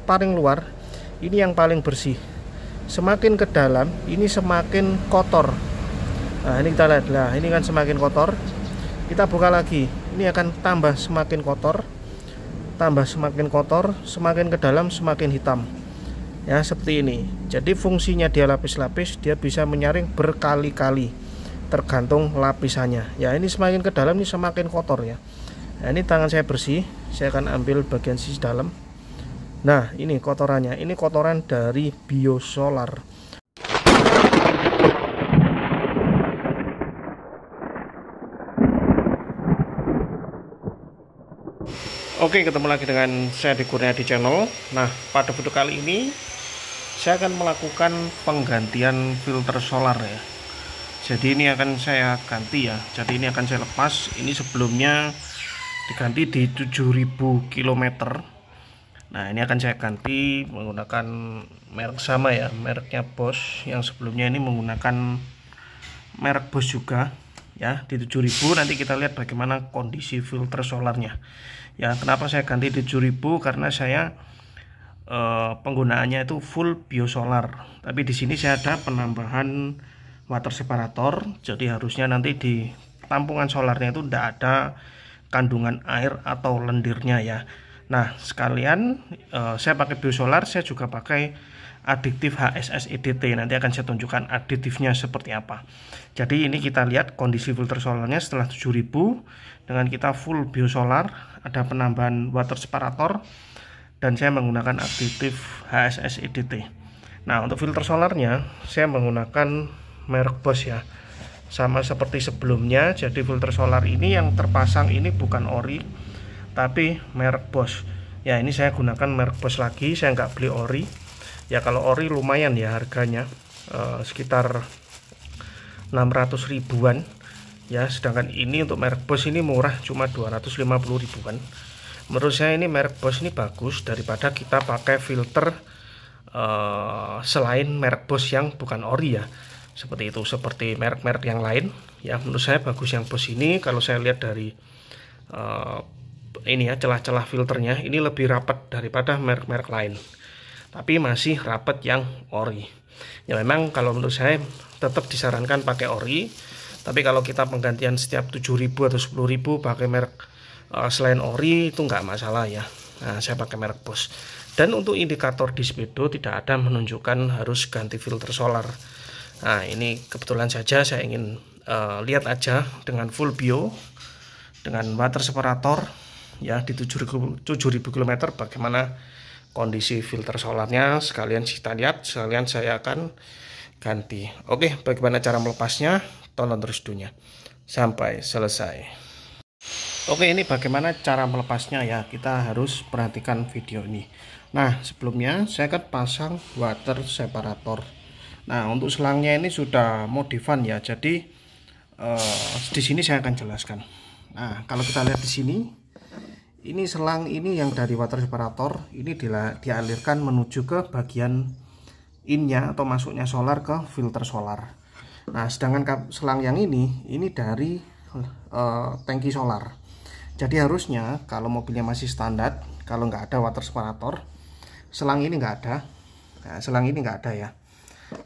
paling luar ini yang paling bersih. Semakin ke dalam ini semakin kotor. Nah ini kita lihat, lah ini kan semakin kotor. Kita buka lagi, ini akan tambah semakin kotor, semakin ke dalam semakin hitam. Ya seperti ini. Jadi fungsinya dia lapis-lapis, dia bisa menyaring berkali-kali, tergantung lapisannya. Ya ini semakin ke dalam ini semakin kotor ya. Nah ini tangan saya bersih, saya akan ambil bagian sisi dalam. Nah ini kotorannya, ini kotoran dari biosolar. Oke, ketemu lagi dengan saya di Kurniadi Channel. Nah pada video kali ini saya akan melakukan penggantian filter solar ya. Jadi ini akan saya ganti ya. Jadi ini akan saya lepas. Ini sebelumnya diganti di 7000 km. Nah ini akan saya ganti menggunakan merek sama ya, mereknya Bosch. Yang sebelumnya ini menggunakan merek Bosch juga ya, di 7000. Nanti kita lihat bagaimana kondisi filter solarnya ya. Kenapa saya ganti di 7000? Karena saya penggunaannya itu full biosolar. Tapi di sini saya ada penambahan water separator. Jadi harusnya nanti di tampungan solarnya itu tidak ada kandungan air atau lendirnya ya. Nah sekalian saya pakai biosolar, saya juga pakai additif HSS EDT. Nanti akan saya tunjukkan aditifnya seperti apa. Jadi ini kita lihat kondisi filter solarnya setelah 7000 dengan kita full biosolar, ada penambahan water separator, dan saya menggunakan additif HSS EDT. Nah untuk filter solarnya saya menggunakan merek Bosch ya, sama seperti sebelumnya. Jadi filter solar ini yang terpasang ini bukan ori tapi merek Bosch ya. Ini saya gunakan merek Bosch lagi, saya nggak beli ori ya. Kalau ori lumayan ya harganya, sekitar 600 ribuan ya, sedangkan ini untuk merek Bosch ini murah, cuma 250 ribuan. Menurut saya ini merek Bosch ini bagus daripada kita pakai filter selain merek Bosch yang bukan ori ya, seperti itu, seperti merek-merek yang lain ya. Menurut saya bagus yang Bosch ini. Kalau saya lihat dari ini ya, celah-celah filternya ini lebih rapat daripada merek-merek lain, tapi masih rapat yang ori ya. Memang kalau menurut saya tetap disarankan pakai ori, tapi kalau kita penggantian setiap 7000 atau 10.000 pakai merek selain ori itu nggak masalah ya. Nah saya pakai merek Bosch. Dan untuk indikator di speedo tidak ada menunjukkan harus ganti filter solar. Nah ini kebetulan saja saya ingin lihat aja dengan full bio, dengan water separator ya, di 7000 km bagaimana kondisi filter solarnya. Sekalian kita lihat, sekalian saya akan ganti. Oke, bagaimana cara melepasnya? Tonton terus videonya sampai selesai. Oke, ini bagaimana cara melepasnya ya. Kita harus perhatikan video ini. Nah sebelumnya saya akan pasang water separator. Nah untuk selangnya ini sudah modifan ya. Jadi di sini saya akan jelaskan. Nah kalau kita lihat di sini, ini selang ini yang dari water separator ini dialirkan menuju ke bagian innya atau masuknya solar ke filter solar. Nah sedangkan selang yang ini dari tangki solar. Jadi harusnya kalau mobilnya masih standar, kalau nggak ada water separator, selang ini nggak ada. Nah, selang ini nggak ada ya.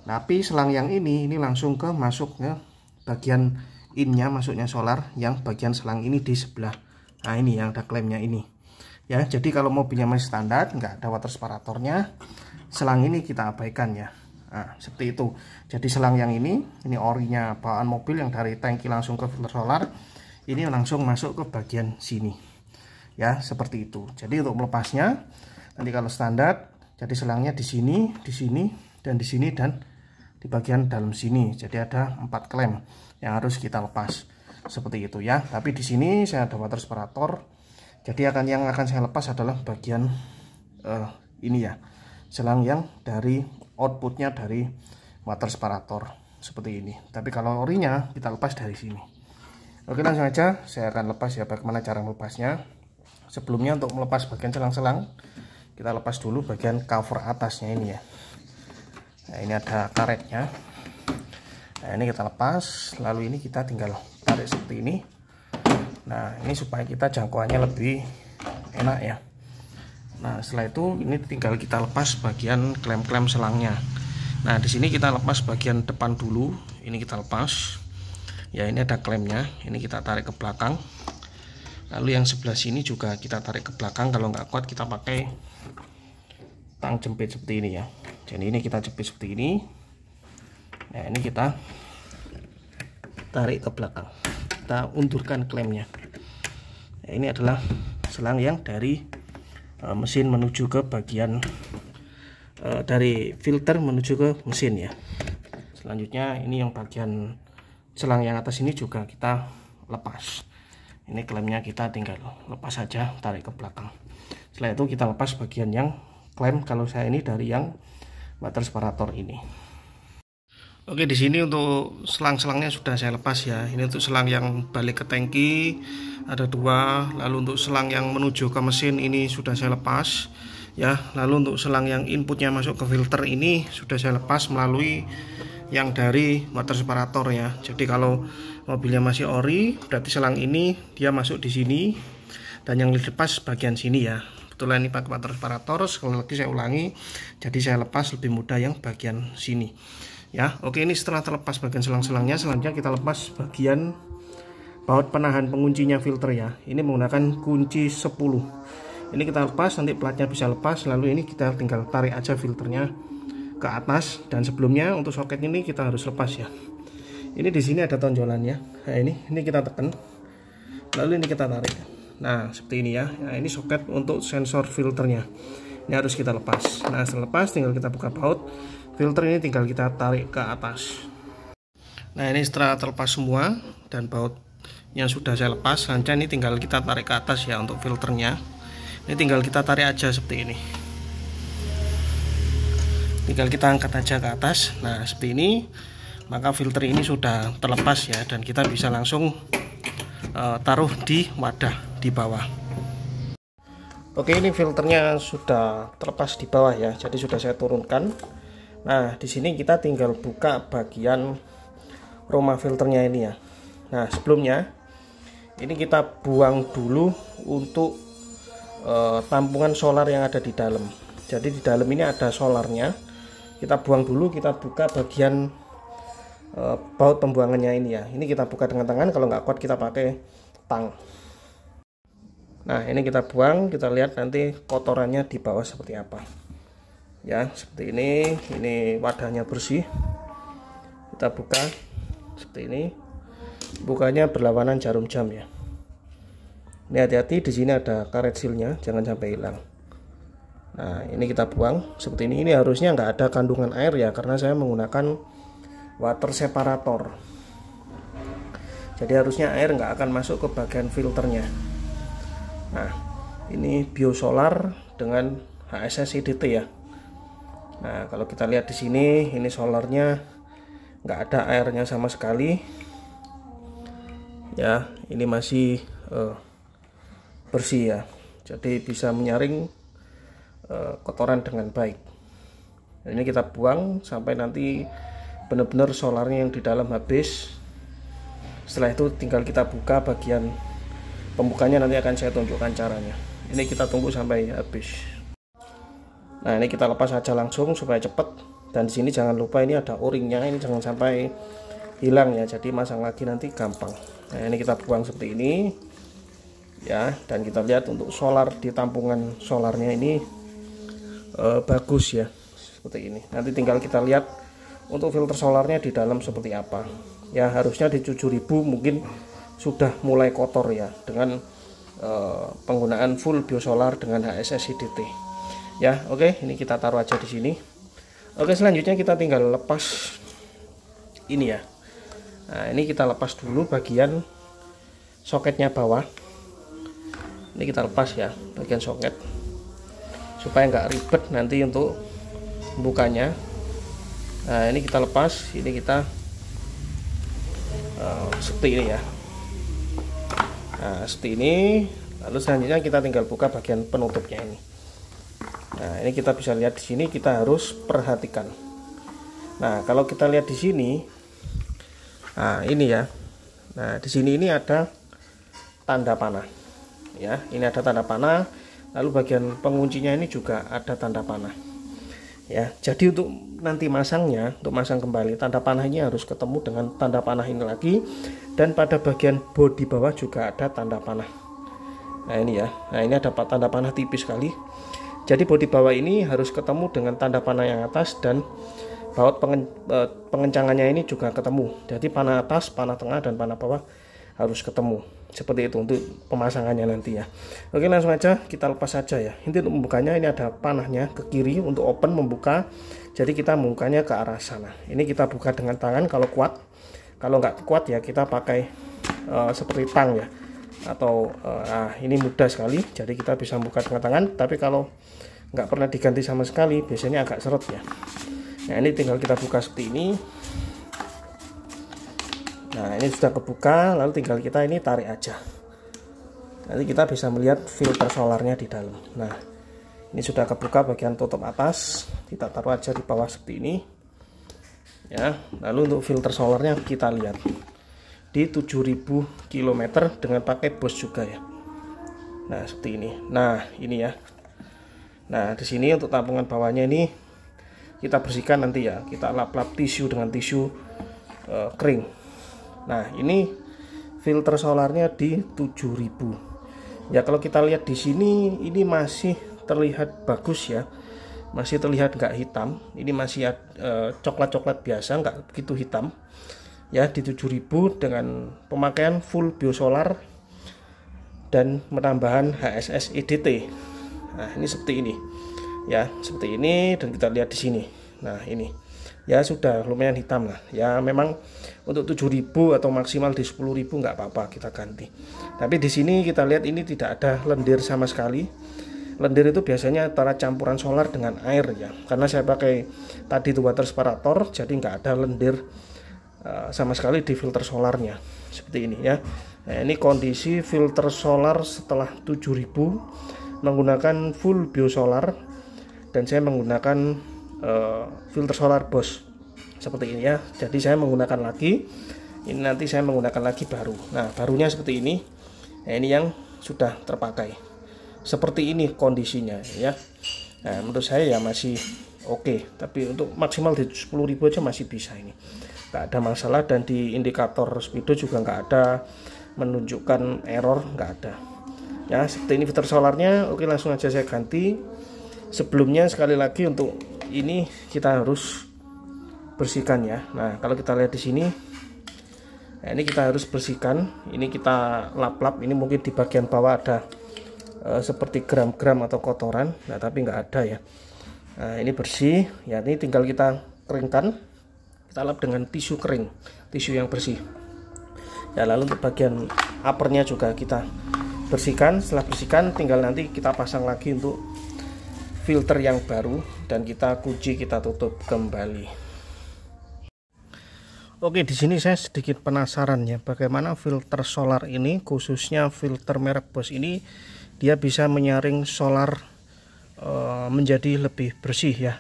Tapi selang yang ini langsung ke masuknya bagian innya, masuknya solar, yang bagian selang ini di sebelah. Nah ini yang ada klaimnya ini ya. Jadi kalau mobilnya masih standar, nggak ada water separatornya, selang ini kita abaikan ya. Nah seperti itu. Jadi selang yang ini orinya bawaan mobil yang dari tangki langsung ke filter solar, ini langsung masuk ke bagian sini ya, seperti itu. Jadi untuk melepasnya nanti kalau standar, jadi selangnya di sini, dan di sini, dan di bagian dalam sini. Jadi ada 4 klem yang harus kita lepas seperti itu ya. Tapi di sini saya ada water separator. Jadi yang akan saya lepas adalah bagian ini ya, selang yang dari outputnya dari water separator seperti ini. Tapi kalau orinya kita lepas dari sini. Oke, langsung aja saya akan lepas ya, bagaimana cara melepasnya. Sebelumnya untuk melepas bagian selang-selang, kita lepas dulu bagian cover atasnya ini ya. Nah ini ada karetnya. Nah ini kita lepas, lalu ini kita tinggal tarik seperti ini. Nah ini supaya kita jangkauannya lebih enak ya. Nah, setelah itu ini tinggal kita lepas bagian klem-klem selangnya. Nah, di sini kita lepas bagian depan dulu. Ini kita lepas. Ya, ini ada klemnya. Ini kita tarik ke belakang. Lalu yang sebelah sini juga kita tarik ke belakang. Kalau nggak kuat kita pakai tang jepit seperti ini ya. Jadi ini kita jepit seperti ini. Nah, ini kita tarik ke belakang. Kita undurkan klemnya. Nah, ini adalah selang yang dari mesin menuju ke bagian dari filter menuju ke mesin ya. Selanjutnya ini yang bagian selang yang atas ini juga kita lepas. Ini klemnya kita tinggal lepas saja, tarik ke belakang. Setelah itu kita lepas bagian yang klem, kalau saya ini dari yang water separator ini. Oke, di sini untuk selang-selangnya sudah saya lepas ya. Ini untuk selang yang balik ke tangki ada 2. Lalu untuk selang yang menuju ke mesin ini sudah saya lepas ya. Lalu untuk selang yang inputnya masuk ke filter ini sudah saya lepas melalui yang dari water separator ya. Jadi kalau mobilnya masih ori, berarti selang ini dia masuk di sini, dan yang dilepas bagian sini ya. Kebetulan ini pakai water separator, sekali lagi saya ulangi, jadi saya lepas lebih mudah yang bagian sini ya. Oke, ini setelah terlepas bagian selang-selangnya, selanjutnya kita lepas bagian baut penahan penguncinya filter ya. Ini menggunakan kunci 10. Ini kita lepas, nanti platnya bisa lepas. Lalu ini kita tinggal tarik aja filternya ke atas, dan sebelumnya untuk soket ini kita harus lepas ya. Ini di sini ada tonjolannya. Nah, ini kita tekan, lalu ini kita tarik. Nah, seperti ini ya. Nah, ini soket untuk sensor filternya. Ini harus kita lepas. Nah, setelah lepas tinggal kita buka baut filter, ini tinggal kita tarik ke atas. Nah, ini setelah terlepas semua dan baut yang sudah saya lepas, selanjutnya ini tinggal kita tarik ke atas ya untuk filternya. Ini tinggal kita tarik aja seperti ini. Tinggal kita angkat aja ke atas. Nah, seperti ini, maka filter ini sudah terlepas ya, dan kita bisa langsung taruh di wadah di bawah. Oke, ini filternya sudah terlepas di bawah ya, jadi sudah saya turunkan. Nah, di sini kita tinggal buka bagian aroma filternya ini ya. Nah, sebelumnya ini kita buang dulu untuk tampungan solar yang ada di dalam. Jadi di dalam ini ada solarnya. Kita buang dulu, kita buka bagian baut pembuangannya ini ya. Ini kita buka dengan tangan, kalau nggak kuat kita pakai tang. Nah, ini kita buang, kita lihat nanti kotorannya di bawah seperti apa. Ya, seperti ini wadahnya bersih. Kita buka seperti ini. Bukanya berlawanan jarum jam ya. Ini hati-hati, di sini ada karet sealnya, jangan sampai hilang. Nah, ini kita buang seperti ini. Ini harusnya nggak ada kandungan air ya, karena saya menggunakan water separator. Jadi harusnya air nggak akan masuk ke bagian filternya. Nah, ini biosolar dengan HSS IDT ya. Nah, kalau kita lihat di sini, ini solarnya nggak ada airnya sama sekali. Ya, ini masih bersih ya. Jadi bisa menyaring kotoran dengan baik. Nah, ini kita buang sampai nanti benar-benar solarnya yang di dalam habis. Setelah itu tinggal kita buka bagian pembukanya, nanti akan saya tunjukkan caranya. Ini kita tunggu sampai habis. Nah, ini kita lepas aja langsung supaya cepat. Dan di sini jangan lupa ini ada o-ringnya, ini jangan sampai hilang ya. Jadi masang lagi nanti gampang. Nah, ini kita buang seperti ini ya. Dan kita lihat untuk solar di tampungan solarnya ini bagus ya, seperti ini. Nanti tinggal kita lihat untuk filter solarnya di dalam seperti apa. Ya, harusnya di 7000 mungkin sudah mulai kotor ya, dengan penggunaan full biosolar dengan HSS IDT. Ya, oke, ini kita taruh aja di sini. Oke, selanjutnya kita tinggal lepas ini ya. Nah, ini kita lepas dulu bagian soketnya bawah. Ini kita lepas ya bagian soket supaya nggak ribet nanti untuk bukanya. Nah, ini kita lepas, ini kita seperti ini ya. Nah, seperti ini. Lalu selanjutnya kita tinggal buka bagian penutupnya ini. Nah, ini kita bisa lihat di sini, kita harus perhatikan. Nah, kalau kita lihat di sini, nah ini ya. Nah, di sini ini ada tanda panah. Ya, ini ada tanda panah. Lalu bagian penguncinya ini juga ada tanda panah. Ya, jadi untuk nanti masangnya, untuk masang kembali tanda panah ini harus ketemu dengan tanda panah ini lagi, dan pada bagian bodi bawah juga ada tanda panah. Nah ini ya, nah ini ada tanda panah tipis sekali. Jadi bodi bawah ini harus ketemu dengan tanda panah yang atas, dan baut pengencangannya ini juga ketemu. Jadi panah atas, panah tengah, dan panah bawah harus ketemu. Seperti itu untuk pemasangannya nanti ya. Oke, langsung aja kita lepas saja ya. Ini untuk membukanya, ini ada panahnya ke kiri untuk open membuka. Jadi kita membukanya ke arah sana. Ini kita buka dengan tangan kalau kuat. Kalau nggak kuat ya kita pakai seperti tang ya. Atau ini mudah sekali. Jadi kita bisa buka dengan tangan. Tapi kalau nggak pernah diganti sama sekali, biasanya agak seret ya. Nah ini tinggal kita buka seperti ini. Nah ini sudah kebuka, lalu tinggal kita ini tarik aja. Nanti kita bisa melihat filter solarnya di dalam. Nah ini sudah kebuka bagian tutup atas, kita taruh aja di bawah seperti ini ya. Lalu untuk filter solarnya kita lihat di 7000 km dengan pakai Bosch juga ya. Nah seperti ini. Nah ini ya. Nah di sini untuk tampungan bawahnya ini kita bersihkan nanti ya. Kita lap-lap tisu dengan tisu kering. Nah ini filter solarnya di 7000 ya. Kalau kita lihat di sini ini masih terlihat bagus ya, masih terlihat nggak hitam. Ini masih coklat-coklat biasa, nggak begitu hitam ya. Di 7000 dengan pemakaian full biosolar dan penambahan HSS EDT. Nah ini seperti ini ya, seperti ini. Dan kita lihat di sini, nah ini ya sudah lumayan hitam lah ya. Memang untuk 7000 atau maksimal di 10.000 nggak apa-apa kita ganti. Tapi di sini kita lihat ini tidak ada lendir sama sekali. Lendir itu biasanya antara campuran solar dengan air ya. Karena saya pakai tadi itu water separator, jadi nggak ada lendir sama sekali di filter solarnya. Seperti ini ya. Nah ini kondisi filter solar setelah 7000 menggunakan full biosolar, dan saya menggunakan filter solar Bosch seperti ini ya. Jadi saya menggunakan lagi, ini nanti saya menggunakan lagi baru. Nah barunya seperti ini. Nah ini yang sudah terpakai, seperti ini kondisinya ya. Nah menurut saya ya masih oke. Tapi untuk maksimal di 10.000 aja masih bisa, ini nggak ada masalah. Dan di indikator speedo juga nggak ada menunjukkan error, nggak ada ya. Seperti ini filter solarnya. Oke, langsung aja saya ganti. Sebelumnya sekali lagi untuk ini kita harus bersihkan ya. Nah kalau kita lihat di sini, nah ini kita harus bersihkan. Ini kita lap-lap. Ini mungkin di bagian bawah ada seperti gram-gram atau kotoran. Nah tapi nggak ada ya. Nah ini bersih ya. Ini tinggal kita keringkan. Kita lap dengan tisu kering, tisu yang bersih ya. Lalu untuk bagian uppernya juga kita bersihkan. Setelah bersihkan tinggal nanti kita pasang lagi untuk filter yang baru, dan kita kunci, kita tutup kembali. Oke, di sini saya sedikit penasaran ya, bagaimana filter solar ini, khususnya filter merek Bosch ini, dia bisa menyaring solar menjadi lebih bersih ya.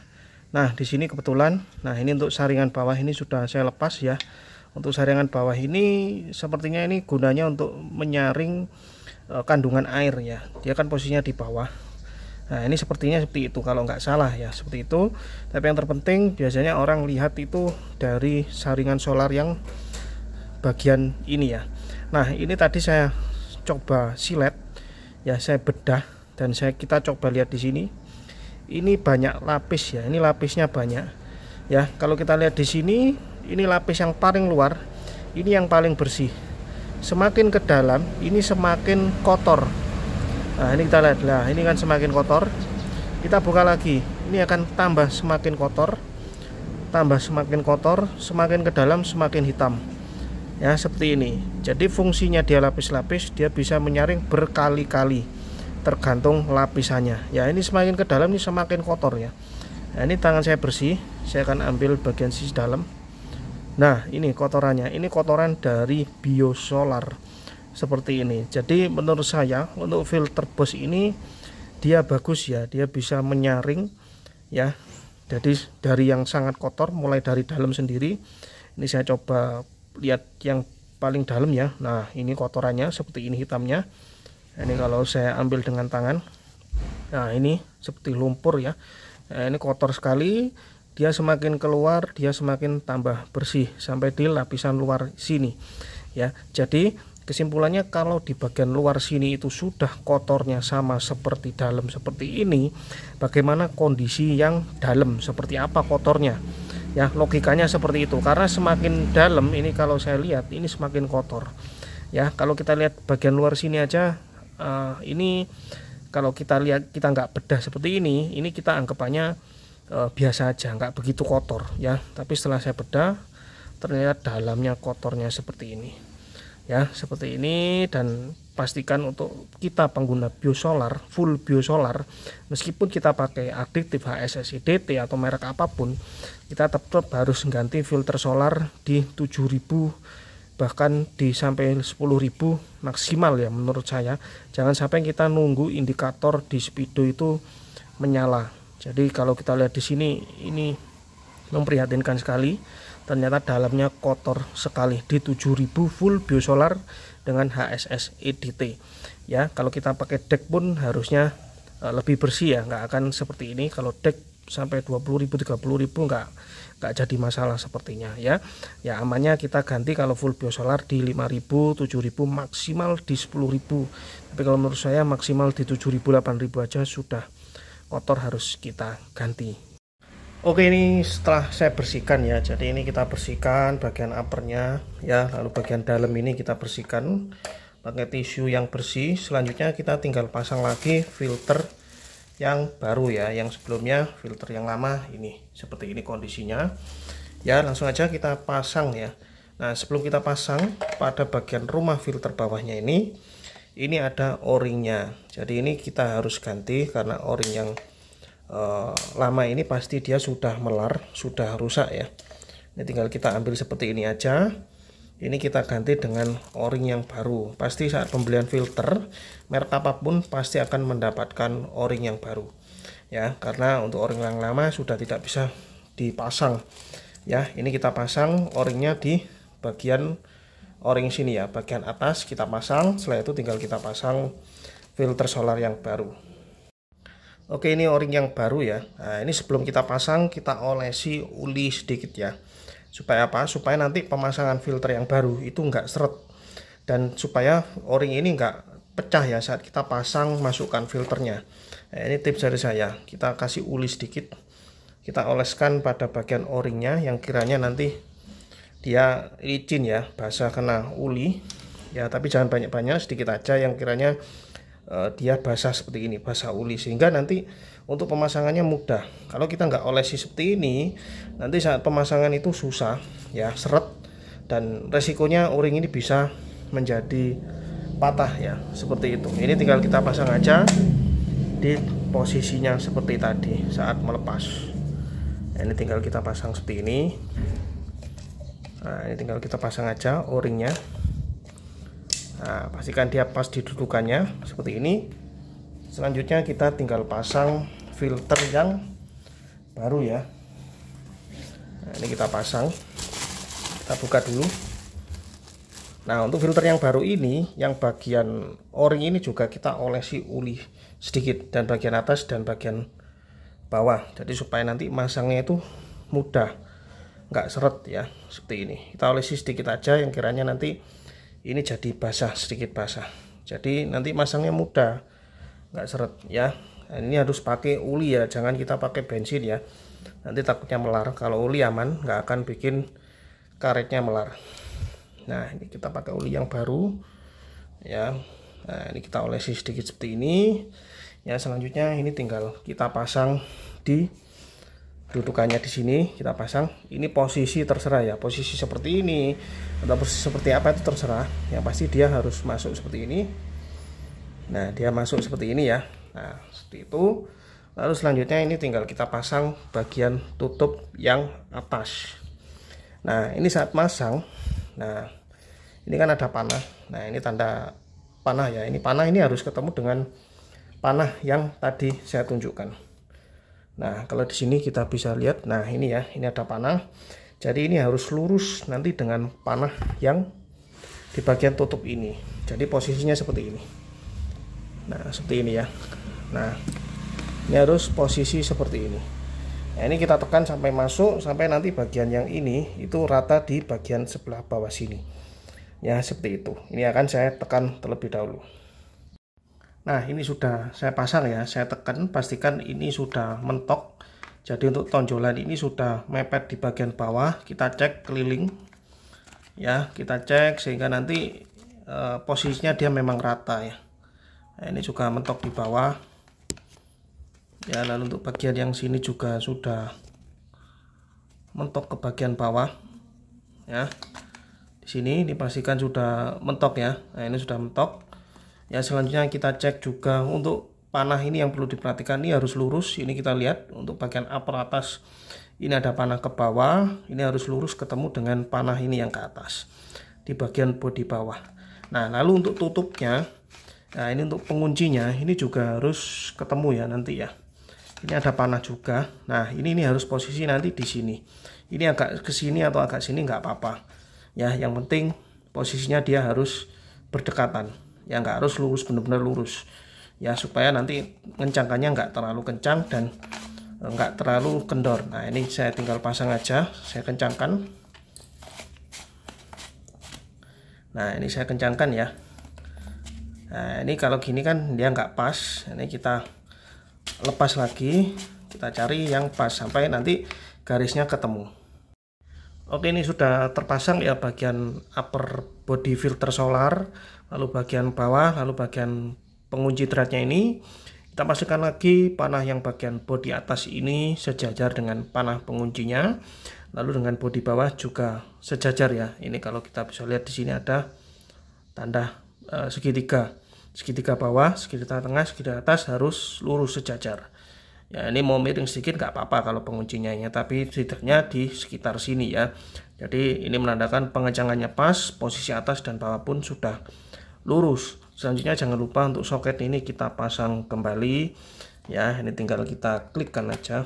Nah di sini kebetulan, nah ini untuk saringan bawah ini sudah saya lepas ya. Untuk saringan bawah ini sepertinya ini gunanya untuk menyaring kandungan air ya. Dia kan posisinya di bawah. Nah ini sepertinya seperti itu kalau nggak salah ya, seperti itu. Tapi yang terpenting biasanya orang lihat itu dari saringan solar yang bagian ini ya. Nah ini tadi saya coba silet ya, saya bedah, dan kita coba lihat di sini. Ini banyak lapis ya, ini lapisnya banyak ya. Kalau kita lihat di sini, ini lapis yang paling luar, ini yang paling bersih. Semakin ke dalam ini semakin kotor. Nah ini kita lihat lah, ini kan semakin kotor. Kita buka lagi, ini akan tambah semakin kotor, tambah semakin kotor, semakin ke dalam semakin hitam ya, seperti ini. Jadi fungsinya dia lapis-lapis, dia bisa menyaring berkali-kali tergantung lapisannya ya. Ini semakin ke dalam ini semakin kotor ya. Nah ini tangan saya bersih, saya akan ambil bagian sisi dalam. Nah ini kotorannya, ini kotoran dari biosolar seperti ini. Jadi menurut saya untuk filter Bosch ini dia bagus ya, dia bisa menyaring ya. Jadi dari yang sangat kotor, mulai dari dalam sendiri. Ini saya coba lihat yang paling dalam ya. Nah ini kotorannya seperti ini hitamnya. Ini kalau saya ambil dengan tangan, Nah, ini seperti lumpur ya. Nah, ini kotor sekali. Dia semakin keluar, dia semakin tambah bersih sampai di lapisan luar sini. Ya, jadi kesimpulannya kalau di bagian luar sini itu sudah kotornya sama seperti dalam seperti ini, bagaimana kondisi yang dalam seperti apa kotornya? Ya, logikanya seperti itu. Karena semakin dalam ini kalau saya lihat ini semakin kotor. Ya, kalau kita lihat bagian luar sini aja, ini kalau kita lihat kita nggak bedah seperti ini kita anggapannya biasa aja, nggak begitu kotor ya. Tapi setelah saya bedah ternyata dalamnya kotornya seperti ini ya, seperti ini. Dan pastikan untuk kita pengguna biosolar, full biosolar, meskipun kita pakai adiktif HSSI DT atau merek apapun, kita tetap harus ganti filter solar di 7.000 bahkan di sampai 10.000 maksimal ya menurut saya. Jangan sampai kita nunggu indikator di speedo itu menyala. Jadi kalau kita lihat di sini ini memprihatinkan sekali. Ternyata dalamnya kotor sekali di 7.000 full biosolar dengan HSS EDT. Ya, kalau kita pakai deck pun harusnya lebih bersih ya, nggak akan seperti ini. Kalau deck sampai 20.000 30.000 nggak jadi masalah sepertinya ya. Ya amannya kita ganti kalau full biosolar di 5.000 7.000 maksimal di 10.000. Tapi kalau menurut saya maksimal di 7.000 8.000 aja sudah kotor, harus kita ganti. Oke, ini setelah saya bersihkan ya. Jadi ini kita bersihkan bagian uppernya ya, lalu bagian dalam ini kita bersihkan pakai tisu yang bersih. Selanjutnya kita tinggal pasang lagi filter yang baru ya. Yang sebelumnya filter yang lama ini seperti ini kondisinya ya. Langsung aja kita pasang ya. Nah, sebelum kita pasang, pada bagian rumah filter bawahnya ini ada o-ringnya. Jadi ini kita harus ganti karena o-ring yang lama ini pasti dia sudah melar, sudah rusak ya. Ini tinggal kita ambil seperti ini aja. Ini kita ganti dengan o-ring yang baru. Pasti saat pembelian filter merek apapun pasti akan mendapatkan o-ring yang baru ya, karena untuk o-ring yang lama sudah tidak bisa dipasang ya. Ini kita pasang o-ringnya di bagian o-ring sini ya, bagian atas kita pasang. Setelah itu tinggal kita pasang filter solar yang baru. Oke, ini o-ring yang baru ya. Nah, ini sebelum kita pasang kita olesi uli sedikit ya. Supaya apa? Supaya nanti pemasangan filter yang baru itu enggak seret, dan supaya o-ring ini enggak pecah ya saat kita pasang masukkan filternya. Nah, ini tips dari saya. Kita kasih uli sedikit, kita oleskan pada bagian o-ringnya yang kiranya nanti dia licin ya, basah kena uli ya. Tapi jangan banyak-banyak, sedikit aja yang kiranya dia basah seperti ini, basah uli, sehingga nanti untuk pemasangannya mudah. Kalau kita nggak olesi seperti ini, nanti saat pemasangan itu susah ya, seret, dan resikonya o-ring ini bisa menjadi patah ya, seperti itu. Ini tinggal kita pasang aja di posisinya seperti tadi saat melepas. Nah, ini tinggal kita pasang seperti ini. Nah, ini tinggal kita pasang aja o-ringnya. Nah, pastikan dia pas di dudukannya seperti ini. Selanjutnya kita tinggal pasang filter yang baru ya. Nah, ini kita pasang, kita buka dulu. Nah, untuk filter yang baru ini, yang bagian o-ring ini juga kita olesi uli sedikit, dan bagian atas dan bagian bawah. Jadi supaya nanti masangnya itu mudah, nggak seret ya, seperti ini. Kita olesi sedikit aja yang kiranya nanti ini jadi basah, sedikit basah. Jadi nanti masangnya mudah, nggak seret ya. Nah, ini harus pakai uli ya, jangan kita pakai bensin ya. Nanti takutnya melar. Kalau uli aman, nggak akan bikin karetnya melar. Nah, ini kita pakai uli yang baru ya. Nah, ini kita olesi sedikit seperti ini ya. Selanjutnya ini tinggal kita pasang di dudukannya di sini, kita pasang. Ini posisi terserah ya, posisi seperti ini atau posisi seperti apa itu terserah. Yang pasti dia harus masuk seperti ini. Nah, dia masuk seperti ini ya. Nah, seperti itu. Lalu selanjutnya ini tinggal kita pasang bagian tutup yang atas. Nah, ini saat masang, nah ini kan ada panah. Nah, ini tanda panah ya. Ini panah ini harus ketemu dengan panah yang tadi saya tunjukkan. Nah, kalau di sini kita bisa lihat, nah ini ya, ini ada panah. Jadi ini harus lurus nanti dengan panah yang di bagian tutup ini. Jadi posisinya seperti ini. Nah, seperti ini ya. Nah, ini harus posisi seperti ini. Nah, ini kita tekan sampai masuk, sampai nanti bagian yang ini itu rata di bagian sebelah bawah sini. Ya, seperti itu. Ini akan saya tekan terlebih dahulu. Nah, ini sudah saya pasang ya. Saya tekan, pastikan ini sudah mentok. Jadi untuk tonjolan ini sudah mepet di bagian bawah. Kita cek keliling. Ya, kita cek sehingga nanti posisinya dia memang rata ya. Nah, ini juga mentok di bawah. Ya, lalu untuk bagian yang sini juga sudah mentok ke bagian bawah. Ya, di sini dipastikan sudah mentok ya. Nah, ini sudah mentok. Ya, selanjutnya kita cek juga untuk panah ini yang perlu diperhatikan, ini harus lurus. Ini kita lihat untuk bagian upper atas. Ini ada panah ke bawah, ini harus lurus ketemu dengan panah ini yang ke atas di bagian bodi bawah. Nah, lalu untuk tutupnya, nah ini untuk penguncinya, ini juga harus ketemu ya nanti ya. Ini ada panah juga. Nah, ini harus posisi nanti di sini. Ini agak ke sini atau agak sini nggak apa-apa. Ya, yang penting posisinya dia harus berdekatan. Ya, nggak harus lurus, benar-benar lurus. Ya, supaya nanti kencangkannya nggak terlalu kencang dan nggak terlalu kendor. Nah, ini saya tinggal pasang aja, saya kencangkan. Nah, ini saya kencangkan ya. Nah, ini kalau gini kan dia nggak pas. Ini kita lepas lagi, kita cari yang pas sampai nanti garisnya ketemu. Oke, ini sudah terpasang ya bagian upper body filter solar, lalu bagian bawah, lalu bagian pengunci threadnya ini. Kita pastikan lagi panah yang bagian bodi atas ini sejajar dengan panah penguncinya, lalu dengan bodi bawah juga sejajar ya. Ini kalau kita bisa lihat di sini ada tanda segitiga bawah, segitiga tengah, segitiga atas harus lurus sejajar. Ya, ini mau miring sedikit nggak apa-apa kalau penguncinya ya, tapi setidaknya di sekitar sini ya. Jadi ini menandakan pengencangannya pas, posisi atas dan bawah pun sudah lurus. Selanjutnya jangan lupa untuk soket ini kita pasang kembali ya. Ini tinggal kita klikkan aja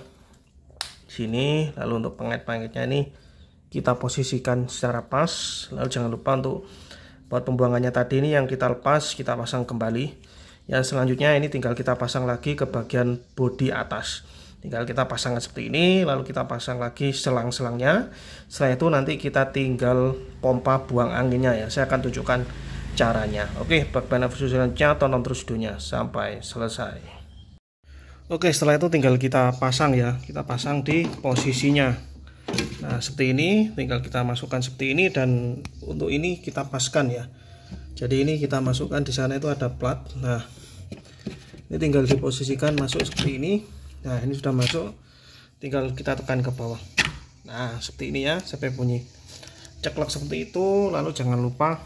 sini, lalu untuk pengait-pengaitnya ini kita posisikan secara pas. Lalu jangan lupa untuk buat pembuangannya tadi ini yang kita lepas kita pasang kembali. Yang selanjutnya ini tinggal kita pasang lagi ke bagian bodi atas. Tinggal kita pasang seperti ini, lalu kita pasang lagi selang-selangnya. Setelah itu nanti kita tinggal pompa buang anginnya ya. Saya akan tunjukkan caranya. Oke, bagaimana video selanjutnya, tonton terus videonya sampai selesai. Oke, setelah itu tinggal kita pasang ya. Kita pasang di posisinya. Nah, seperti ini, tinggal kita masukkan seperti ini, dan untuk ini kita paskan ya. Jadi ini kita masukkan di sana itu ada plat. Nah, ini tinggal diposisikan masuk seperti ini. Nah, ini sudah masuk, tinggal kita tekan ke bawah. Nah, seperti ini ya, sampai bunyi ceklek seperti itu. Lalu jangan lupa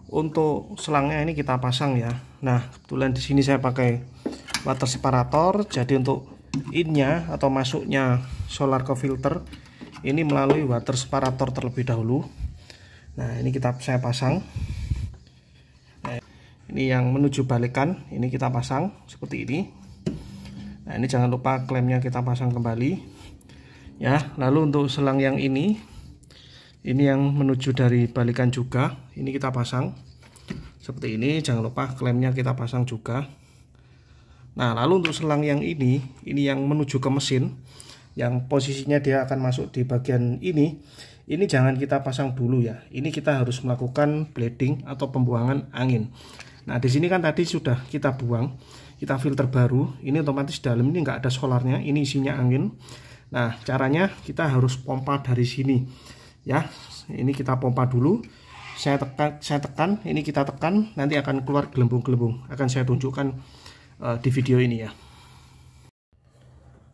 untuk selangnya ini kita pasang ya. Nah, kebetulan di sini saya pakai water separator. Jadi untuk innya atau masuknya solar ke filter ini melalui water separator terlebih dahulu. Nah, ini saya pasang. Nah, ini yang menuju balikan, ini kita pasang seperti ini. Nah, ini jangan lupa klemnya kita pasang kembali ya. Lalu untuk selang yang ini yang menuju dari balikan juga, ini kita pasang seperti ini. Jangan lupa klemnya kita pasang juga. Nah, lalu untuk selang yang ini yang menuju ke mesin, yang posisinya dia akan masuk di bagian ini jangan kita pasang dulu ya. Ini kita harus melakukan bleeding atau pembuangan angin. Nah, di sini kan tadi sudah kita buang, kita filter baru. Ini otomatis dalam ini nggak ada solarnya, ini isinya angin. Nah, caranya kita harus pompa dari sini ya. Ini kita pompa dulu. Saya tekan, ini kita tekan, nanti akan keluar gelembung-gelembung. Akan saya tunjukkan di video ini ya.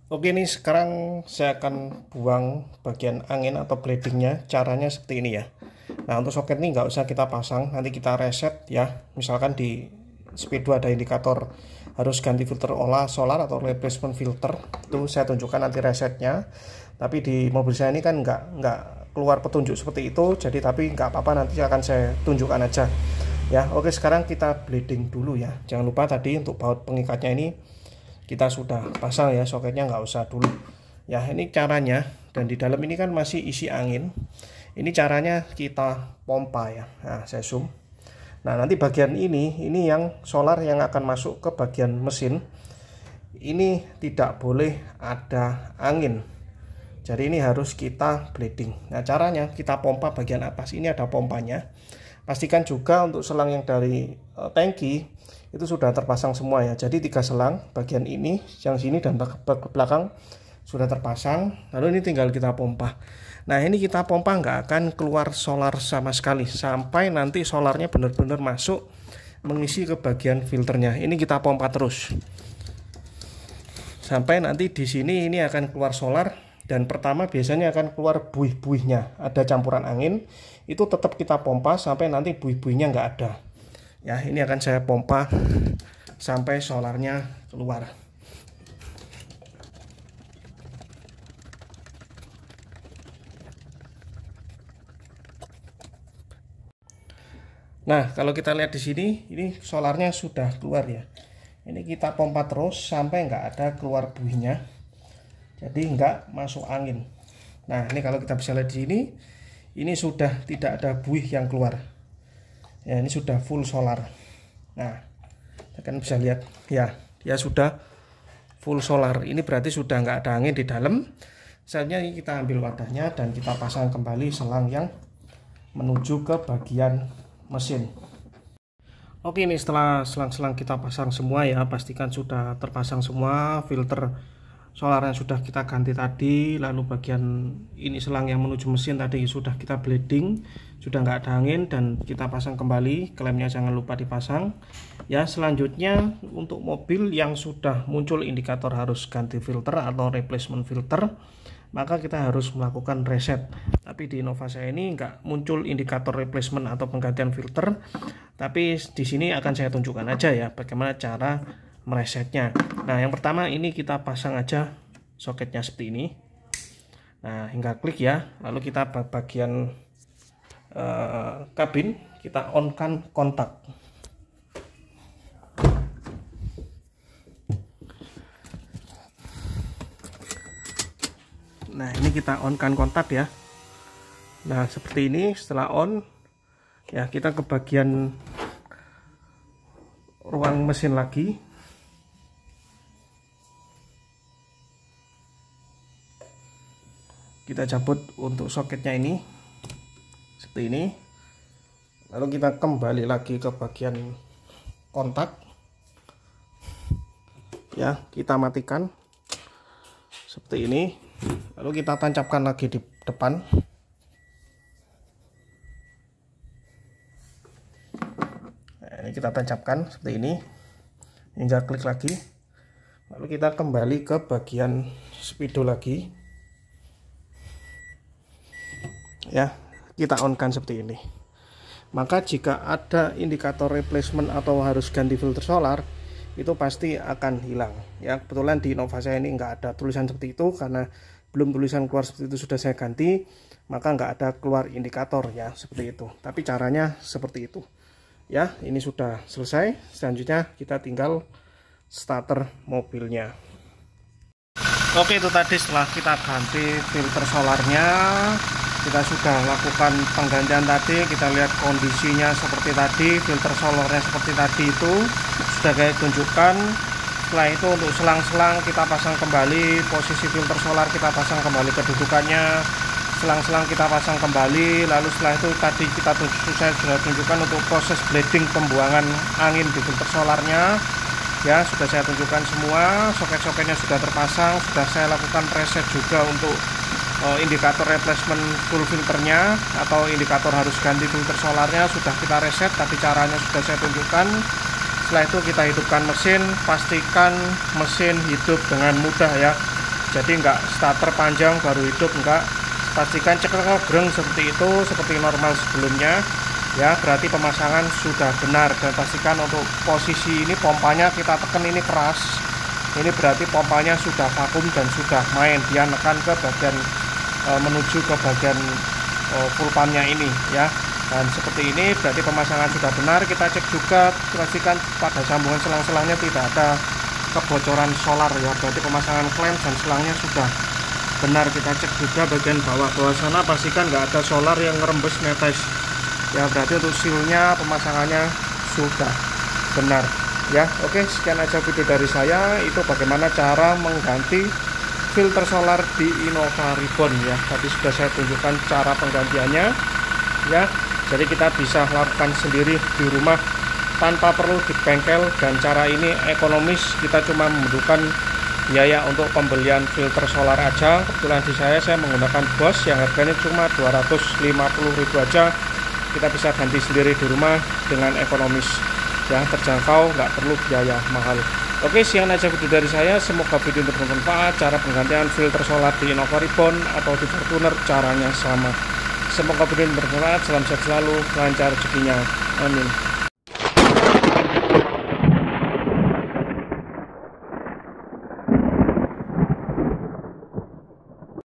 Oke, ini sekarang saya akan buang bagian angin atau bleedingnya. Caranya seperti ini ya. Nah, untuk soket ini nggak usah kita pasang, nanti kita reset ya. Misalkan di speedo ada indikator harus ganti filter solar atau replacement filter, itu saya tunjukkan nanti resetnya. Tapi di mobil saya ini kan nggak keluar petunjuk seperti itu, jadi tapi nggak apa-apa, nanti akan saya tunjukkan aja ya. Oke, sekarang kita bleeding dulu ya. Jangan lupa tadi untuk baut pengikatnya ini kita sudah pasang ya, soketnya nggak usah dulu ya. Ini caranya, dan di dalam ini kan masih isi angin. Ini caranya kita pompa ya. Nah, saya zoom. Nah, nanti bagian ini yang solar yang akan masuk ke bagian mesin. ini tidak boleh ada angin. Jadi ini harus kita bleeding. Nah, caranya kita pompa bagian atas. Ini ada pompanya. Pastikan juga untuk selang yang dari tangki itu sudah terpasang semua ya. Jadi 3 selang, bagian ini, yang sini dan belakang sudah terpasang. Lalu ini tinggal kita pompa. Nah, ini kita pompa nggak akan keluar solar sama sekali sampai nanti solarnya benar-benar masuk mengisi ke bagian filternya. Ini kita pompa terus sampai nanti di sini ini akan keluar solar, dan pertama biasanya akan keluar buih-buihnya, ada campuran angin. Itu tetap kita pompa sampai nanti buih-buihnya nggak ada ya. Ini akan saya pompa sampai solarnya keluar. Nah, kalau kita lihat di sini, ini solarnya sudah keluar ya. Ini kita pompa terus sampai nggak ada keluar buihnya, jadi nggak masuk angin. Nah, ini kalau kita bisa lihat di sini, ini sudah tidak ada buih yang keluar. Ya, ini sudah full solar. Nah, kita kan bisa lihat ya, dia sudah full solar. Ini berarti sudah nggak ada angin di dalam. Selanjutnya kita ambil wadahnya dan kita pasang kembali selang yang menuju ke bagian mesin. Oke, ini setelah selang-selang kita pasang semua ya, pastikan sudah terpasang semua. Filter solarnya sudah kita ganti tadi, lalu bagian ini selang yang menuju mesin tadi sudah kita bleeding, sudah nggak ada angin, dan kita pasang kembali. Klemnya jangan lupa dipasang ya. Selanjutnya untuk mobil yang sudah muncul indikator harus ganti filter atau replacement filter, maka kita harus melakukan reset. Tapi di Innova saya ini nggak muncul indikator replacement atau penggantian filter, tapi di sini akan saya tunjukkan aja ya bagaimana cara meresetnya. Nah, yang pertama ini kita pasang aja soketnya seperti ini. Nah, hingga klik ya. Lalu kita bagian kabin kita on-kan kontak. Nah, ini kita on-kan kontak ya. Nah, seperti ini. Setelah on ya, kita ke bagian ruang mesin lagi. Kita cabut untuk soketnya ini seperti ini. Lalu kita kembali lagi ke bagian kontak ya, kita matikan seperti ini. Lalu kita tancapkan lagi di depan. Nah, ini kita tancapkan seperti ini hingga klik lagi. Lalu kita kembali ke bagian speedo lagi ya, kita on kan seperti ini. Maka jika ada indikator replacement atau harus ganti filter solar, itu pasti akan hilang ya. Kebetulan di Innova saya ini nggak ada tulisan seperti itu, karena belum tulisan keluar seperti itu sudah saya ganti, maka nggak ada keluar indikator ya seperti itu. Tapi caranya seperti itu ya. Ini sudah selesai. Selanjutnya kita tinggal starter mobilnya. Oke, itu tadi setelah kita ganti filter solarnya, kita sudah lakukan penggantian tadi. Kita lihat kondisinya seperti tadi, filter solarnya seperti tadi itu sudah saya tunjukkan. Setelah itu untuk selang-selang kita pasang kembali, posisi filter solar kita pasang kembali kedudukannya, selang-selang kita pasang kembali. Lalu setelah itu tadi saya sudah tunjukkan untuk proses bleeding, pembuangan angin di filter solarnya ya, sudah saya tunjukkan semua. Soket-soketnya sudah terpasang, sudah saya lakukan reset juga untuk indikator replacement full filternya atau indikator harus ganti filter solarnya sudah kita reset, tapi caranya sudah saya tunjukkan. Setelah itu kita hidupkan mesin, pastikan mesin hidup dengan mudah ya. Jadi enggak starter panjang baru hidup, enggak. Pastikan cekel greng seperti itu, seperti normal sebelumnya ya, berarti pemasangan sudah benar. Dan pastikan untuk posisi ini pompanya kita tekan ini keras, ini berarti pompanya sudah vakum dan sudah main, dia nekan ke bagian menuju ke bagian full pumpnya ini ya. Dan seperti ini berarti pemasangan sudah benar. Kita cek juga, pastikan pada sambungan selang-selangnya tidak ada kebocoran solar ya, berarti pemasangan klem dan selangnya sudah benar. Kita cek juga bagian bawah sana, pastikan nggak ada solar yang ngerembes netes ya, berarti untuk sealnya pemasangannya sudah benar. Ya, oke, sekian aja video dari saya. Itu bagaimana cara mengganti filter solar di Innova Reborn ya. Tadi sudah saya tunjukkan cara penggantiannya ya. Jadi kita bisa lakukan sendiri di rumah tanpa perlu di bengkel, dan cara ini ekonomis. Kita cuma membutuhkan biaya untuk pembelian filter solar aja. Kebetulan di saya menggunakan Bosch yang harganya cuma 250.000 aja. Kita bisa ganti sendiri di rumah dengan ekonomis ya, terjangkau, nggak perlu biaya mahal. Oke, sekian aja video dari saya. Semoga video ini bermanfaat. Cara penggantian filter solar di Innova Reborn atau di Fortuner caranya sama. Semoga video ini bermanfaat. Salam sehat selalu, lancar rezekinya, amin.